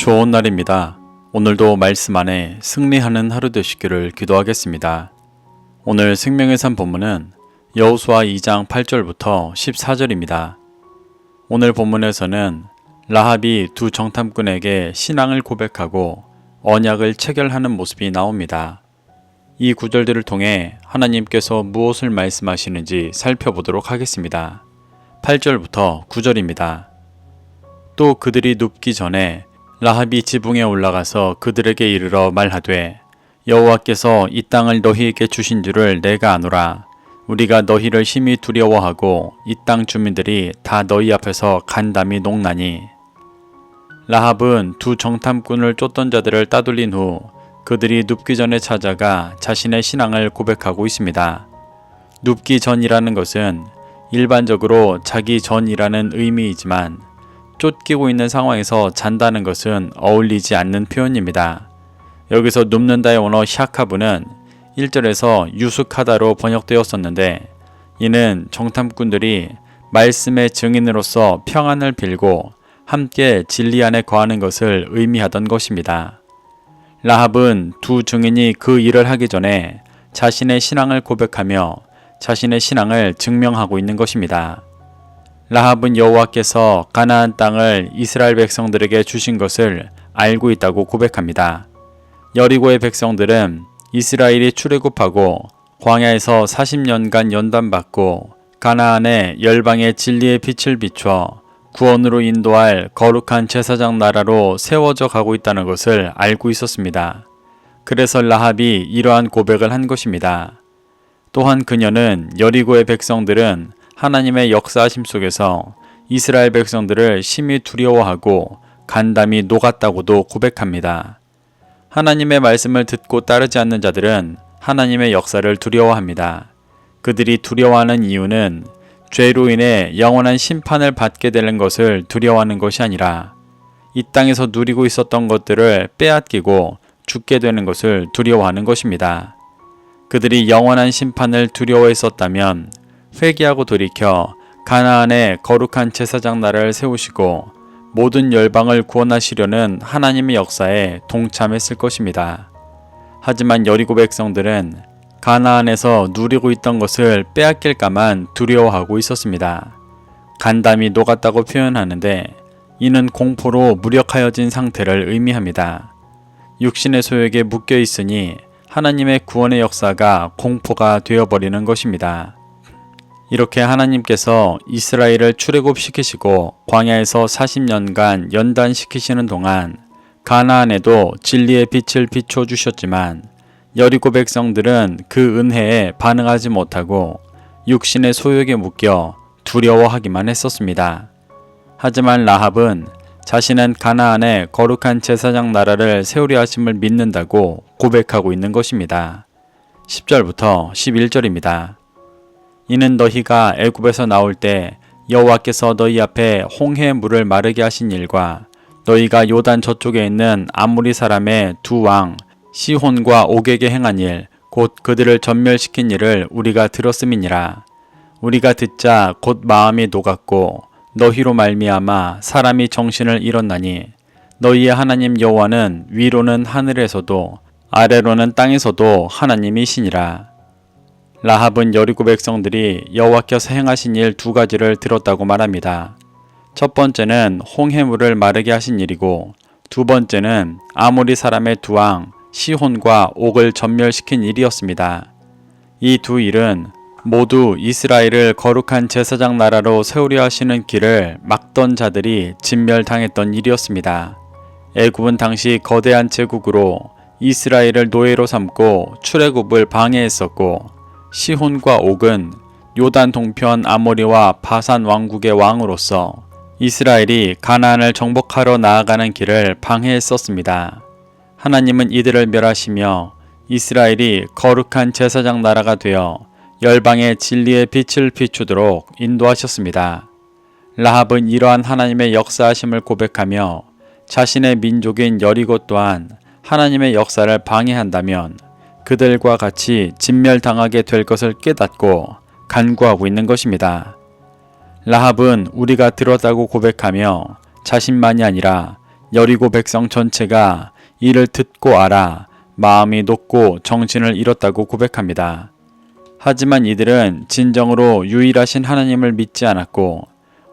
좋은 날입니다. 오늘도 말씀 안에 승리하는 하루 되시기를 기도하겠습니다. 오늘 생명의 산 본문은 여호수아 2장 8절부터 14절입니다. 오늘 본문에서는 라합이 두 정탐꾼에게 신앙을 고백하고 언약을 체결하는 모습이 나옵니다. 이 구절들을 통해 하나님께서 무엇을 말씀하시는지 살펴보도록 하겠습니다. 8절부터 9절입니다. 또 그들이 눕기 전에 라합이 지붕에 올라가서 그들에게 이르러 말하되 여호와께서 이 땅을 너희에게 주신 줄을 내가 아노라. 우리가 너희를 심히 두려워하고 이 땅 주민들이 다 너희 앞에서 간담이 녹나니. 라합은 두 정탐꾼을 쫓던 자들을 따돌린 후 그들이 눕기 전에 찾아가 자신의 신앙을 고백하고 있습니다. 눕기 전이라는 것은 일반적으로 자기 전이라는 의미이지만 쫓기고 있는 상황에서 잔다는 것은 어울리지 않는 표현입니다. 여기서 눕는다의 원어 샤카브는 1절에서 유숙하다로 번역되었었는데 이는 정탐꾼들이 말씀의 증인으로서 평안을 빌고 함께 진리 안에 거하는 것을 의미하던 것입니다. 라합은 두 증인이 그 일을 하기 전에 자신의 신앙을 고백하며 자신의 신앙을 증명하고 있는 것입니다. 라합은 여호와께서 가나안 땅을 이스라엘 백성들에게 주신 것을 알고 있다고 고백합니다. 여리고의 백성들은 이스라엘이 출애굽하고 광야에서 40년간 연단받고 가나안의 열방의 진리의 빛을 비춰 구원으로 인도할 거룩한 제사장 나라로 세워져 가고 있다는 것을 알고 있었습니다. 그래서 라합이 이러한 고백을 한 것입니다. 또한 그녀는 여리고의 백성들은 하나님의 역사하심 속에서 이스라엘 백성들을 심히 두려워하고 간담이 녹았다고도 고백합니다. 하나님의 말씀을 듣고 따르지 않는 자들은 하나님의 역사를 두려워합니다. 그들이 두려워하는 이유는 죄로 인해 영원한 심판을 받게 되는 것을 두려워하는 것이 아니라 이 땅에서 누리고 있었던 것들을 빼앗기고 죽게 되는 것을 두려워하는 것입니다. 그들이 영원한 심판을 두려워했었다면 회개하고 돌이켜 가나안의 거룩한 제사장 나라를 세우시고 모든 열방을 구원하시려는 하나님의 역사에 동참했을 것입니다. 하지만 여리고 백성들은 가나안에서 누리고 있던 것을 빼앗길까만 두려워하고 있었습니다. 간담이 녹았다고 표현하는데 이는 공포로 무력하여진 상태를 의미합니다. 육신의 소욕에 묶여 있으니 하나님의 구원의 역사가 공포가 되어버리는 것입니다. 이렇게 하나님께서 이스라엘을 출애굽시키시고 광야에서 40년간 연단시키시는 동안 가나안에도 진리의 빛을 비춰주셨지만 여리고 백성들은 그 은혜에 반응하지 못하고 육신의 소욕에 묶여 두려워하기만 했었습니다. 하지만 라합은 자신은 가나안의 거룩한 제사장 나라를 세우려 하심을 믿는다고 고백하고 있는 것입니다. 10절부터 11절입니다. 이는 너희가 애굽에서 나올 때 여호와께서 너희 앞에 홍해의 물을 마르게 하신 일과 너희가 요단 저쪽에 있는 아모리 사람의 두 왕 시혼과 옥에게 행한 일 곧 그들을 전멸시킨 일을 우리가 들었음이니라. 우리가 듣자 곧 마음이 녹았고 너희로 말미암아 사람이 정신을 잃었나니 너희의 하나님 여호와는 위로는 하늘에서도 아래로는 땅에서도 하나님이시니라. 라합은 여리고 백성들이 여호와께서 행하신 일 두 가지를 들었다고 말합니다. 첫 번째는 홍해물을 마르게 하신 일이고 두 번째는 아모리 사람의 두 왕 시혼과 옥을 전멸시킨 일이었습니다. 이 두 일은 모두 이스라엘을 거룩한 제사장 나라로 세우려 하시는 길을 막던 자들이 진멸당했던 일이었습니다. 애굽은 당시 거대한 제국으로 이스라엘을 노예로 삼고 출애굽을 방해했었고 시혼과 옥은 요단 동편 아모리와 바산 왕국의 왕으로서 이스라엘이 가나안을 정복하러 나아가는 길을 방해했었습니다. 하나님은 이들을 멸하시며 이스라엘이 거룩한 제사장 나라가 되어 열방의 진리의 빛을 비추도록 인도하셨습니다. 라합은 이러한 하나님의 역사하심을 고백하며 자신의 민족인 여리고 또한 하나님의 역사를 방해한다면 그들과 같이 진멸당하게 될 것을 깨닫고 간구하고 있는 것입니다. 라합은 우리가 들었다고 고백하며 자신만이 아니라 여리고 백성 전체가 이를 듣고 알아 마음이 높고 정신을 잃었다고 고백합니다. 하지만 이들은 진정으로 유일하신 하나님을 믿지 않았고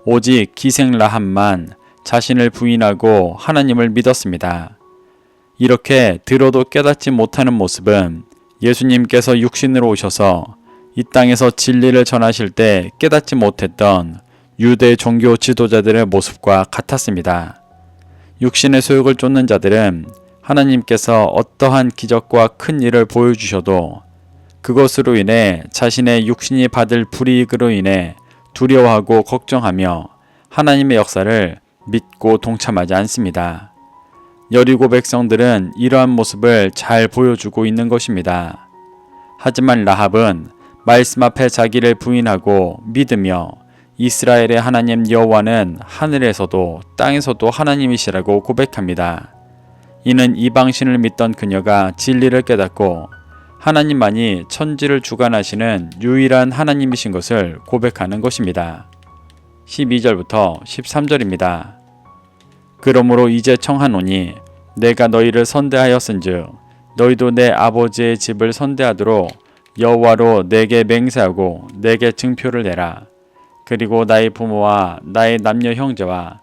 오직 기생 라합만 자신을 부인하고 하나님을 믿었습니다. 이렇게 들어도 깨닫지 못하는 모습은 예수님께서 육신으로 오셔서 이 땅에서 진리를 전하실 때 깨닫지 못했던 유대 종교 지도자들의 모습과 같았습니다. 육신의 소욕을 쫓는 자들은 하나님께서 어떠한 기적과 큰 일을 보여주셔도 그것으로 인해 자신의 육신이 받을 불이익으로 인해 두려워하고 걱정하며 하나님의 역사를 믿고 동참하지 않습니다. 여리고 백성들은 이러한 모습을 잘 보여주고 있는 것입니다. 하지만 라합은 말씀 앞에 자기를 부인하고 믿으며 이스라엘의 하나님 여호와는 하늘에서도 땅에서도 하나님이시라고 고백합니다. 이는 이방신을 믿던 그녀가 진리를 깨닫고 하나님만이 천지를 주관하시는 유일한 하나님이신 것을 고백하는 것입니다. 12절부터 13절입니다. 그러므로 이제 청하노니 내가 너희를 선대하였은즉 너희도 내 아버지의 집을 선대하도록 여호와로 내게 맹세하고 내게 증표를 내라. 그리고 나의 부모와 나의 남녀 형제와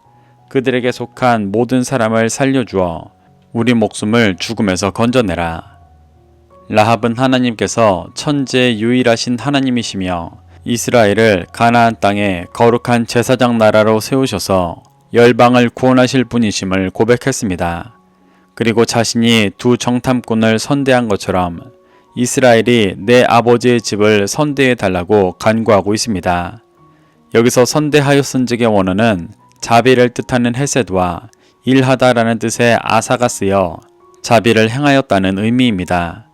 그들에게 속한 모든 사람을 살려주어 우리 목숨을 죽음에서 건져내라. 라합은 하나님께서 천지의 유일하신 하나님이시며 이스라엘을 가나안 땅에 거룩한 제사장 나라로 세우셔서 열방을 구원하실 분이심을 고백했습니다. 그리고 자신이 두 정탐꾼을 선대한 것처럼 이스라엘이 내 아버지의 집을 선대해 달라고 간구하고 있습니다. 여기서 선대하였은즉의 원어는 자비를 뜻하는 헤세드와 일하다라는 뜻의 아사가 쓰여 자비를 행하였다는 의미입니다.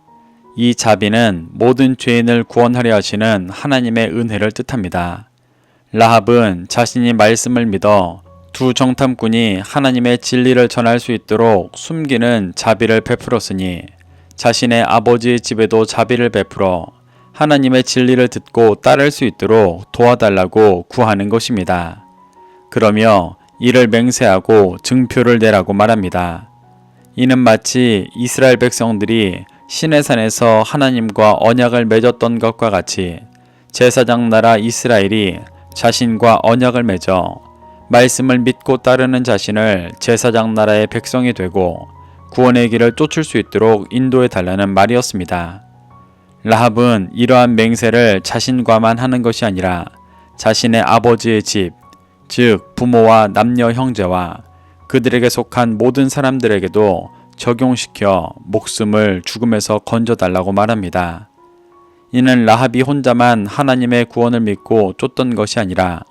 이 자비는 모든 죄인을 구원하려 하시는 하나님의 은혜를 뜻합니다. 라합은 자신이 말씀을 믿어 두 정탐꾼이 하나님의 진리를 전할 수 있도록 숨기는 자비를 베풀었으니 자신의 아버지의 집에도 자비를 베풀어 하나님의 진리를 듣고 따를 수 있도록 도와달라고 구하는 것입니다. 그러며 이를 맹세하고 증표를 내라고 말합니다. 이는 마치 이스라엘 백성들이 시내산에서 하나님과 언약을 맺었던 것과 같이 제사장 나라 이스라엘이 자신과 언약을 맺어 말씀을 믿고 따르는 자신을 제사장 나라의 백성이 되고 구원의 길을 쫓을 수 있도록 인도해 달라는 말이었습니다. 라합은 이러한 맹세를 자신과만 하는 것이 아니라 자신의 아버지의 집, 즉 부모와 남녀 형제와 그들에게 속한 모든 사람들에게도 적용시켜 목숨을 죽음에서 건져달라고 말합니다. 이는 라합이 혼자만 하나님의 구원을 믿고 쫓던 것이 아니라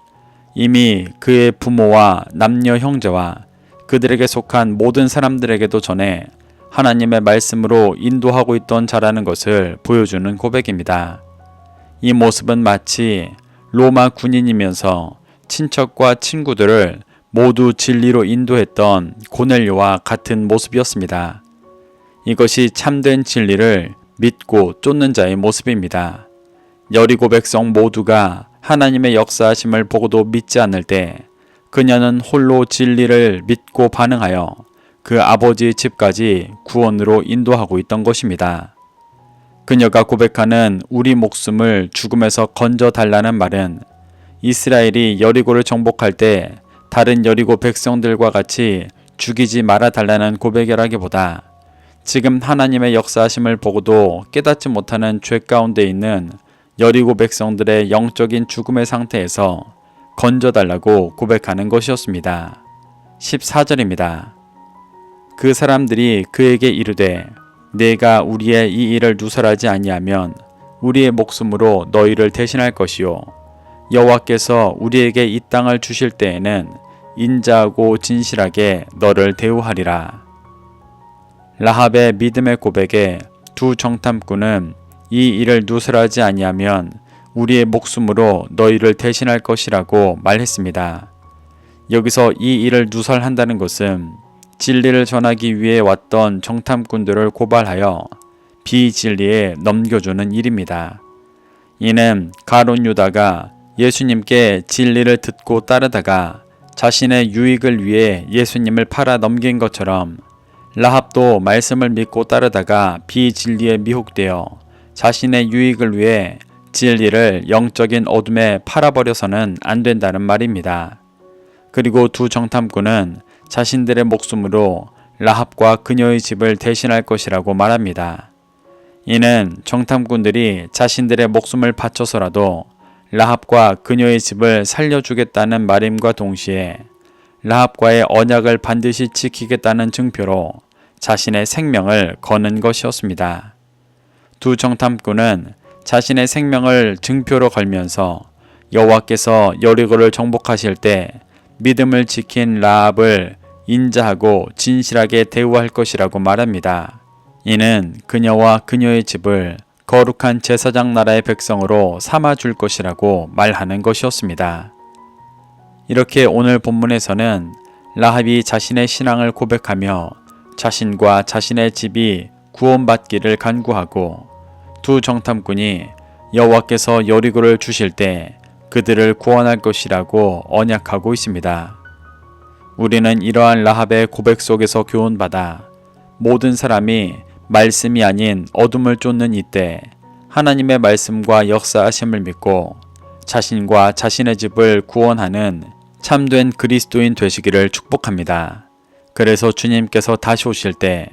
이미 그의 부모와 남녀 형제와 그들에게 속한 모든 사람들에게도 전해 하나님의 말씀으로 인도하고 있던 자라는 것을 보여주는 고백입니다. 이 모습은 마치 로마 군인이면서 친척과 친구들을 모두 진리로 인도했던 고넬료와 같은 모습이었습니다. 이것이 참된 진리를 믿고 쫓는 자의 모습입니다. 여리고 백성 모두가 하나님의 역사하심을 보고도 믿지 않을 때 그녀는 홀로 진리를 믿고 반응하여 그 아버지의 집까지 구원으로 인도하고 있던 것입니다. 그녀가 고백하는 우리 목숨을 죽음에서 건져달라는 말은 이스라엘이 여리고를 정복할 때 다른 여리고 백성들과 같이 죽이지 말아달라는 고백이라기보다 지금 하나님의 역사하심을 보고도 깨닫지 못하는 죄 가운데 있는 여리고 백성들의 영적인 죽음의 상태에서 건져달라고 고백하는 것이었습니다. 14절입니다. 그 사람들이 그에게 이르되 내가 우리의 이 일을 누설하지 아니하면 우리의 목숨으로 너희를 대신할 것이요 여호와께서 우리에게 이 땅을 주실 때에는 인자하고 진실하게 너를 대우하리라. 라합의 믿음의 고백에 두 정탐꾼은 이 일을 누설하지 아니하면 우리의 목숨으로 너희를 대신할 것이라고 말했습니다. 여기서 이 일을 누설한다는 것은 진리를 전하기 위해 왔던 정탐꾼들을 고발하여 비진리에 넘겨주는 일입니다. 이는 가룟 유다가 예수님께 진리를 듣고 따르다가 자신의 유익을 위해 예수님을 팔아 넘긴 것처럼 라합도 말씀을 믿고 따르다가 비진리에 미혹되어 자신의 유익을 위해 진리를 영적인 어둠에 팔아버려서는 안 된다는 말입니다. 그리고 두 정탐꾼은 자신들의 목숨으로 라합과 그녀의 집을 대신할 것이라고 말합니다. 이는 정탐꾼들이 자신들의 목숨을 바쳐서라도 라합과 그녀의 집을 살려주겠다는 말임과 동시에 라합과의 언약을 반드시 지키겠다는 증표로 자신의 생명을 거는 것이었습니다. 두 정탐꾼은 자신의 생명을 증표로 걸면서 여호와께서 여리고를 정복하실 때 믿음을 지킨 라합을 인자하고 진실하게 대우할 것이라고 말합니다. 이는 그녀와 그녀의 집을 거룩한 제사장 나라의 백성으로 삼아줄 것이라고 말하는 것이었습니다. 이렇게 오늘 본문에서는 라합이 자신의 신앙을 고백하며 자신과 자신의 집이 구원받기를 간구하고 두 정탐꾼이 여호와께서 여리고를 주실 때 그들을 구원할 것이라고 언약하고 있습니다. 우리는 이러한 라합의 고백 속에서 교훈받아 모든 사람이 말씀이 아닌 어둠을 쫓는 이때 하나님의 말씀과 역사하심을 믿고 자신과 자신의 집을 구원하는 참된 그리스도인 되시기를 축복합니다. 그래서 주님께서 다시 오실 때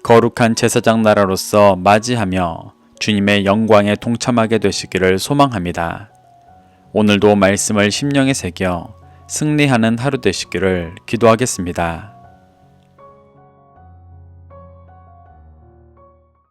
거룩한 제사장 나라로서 맞이하며 주님의 영광에 동참하게 되시기를 소망합니다. 오늘도 말씀을 심령에 새겨 승리하는 하루 되시기를 기도하겠습니다.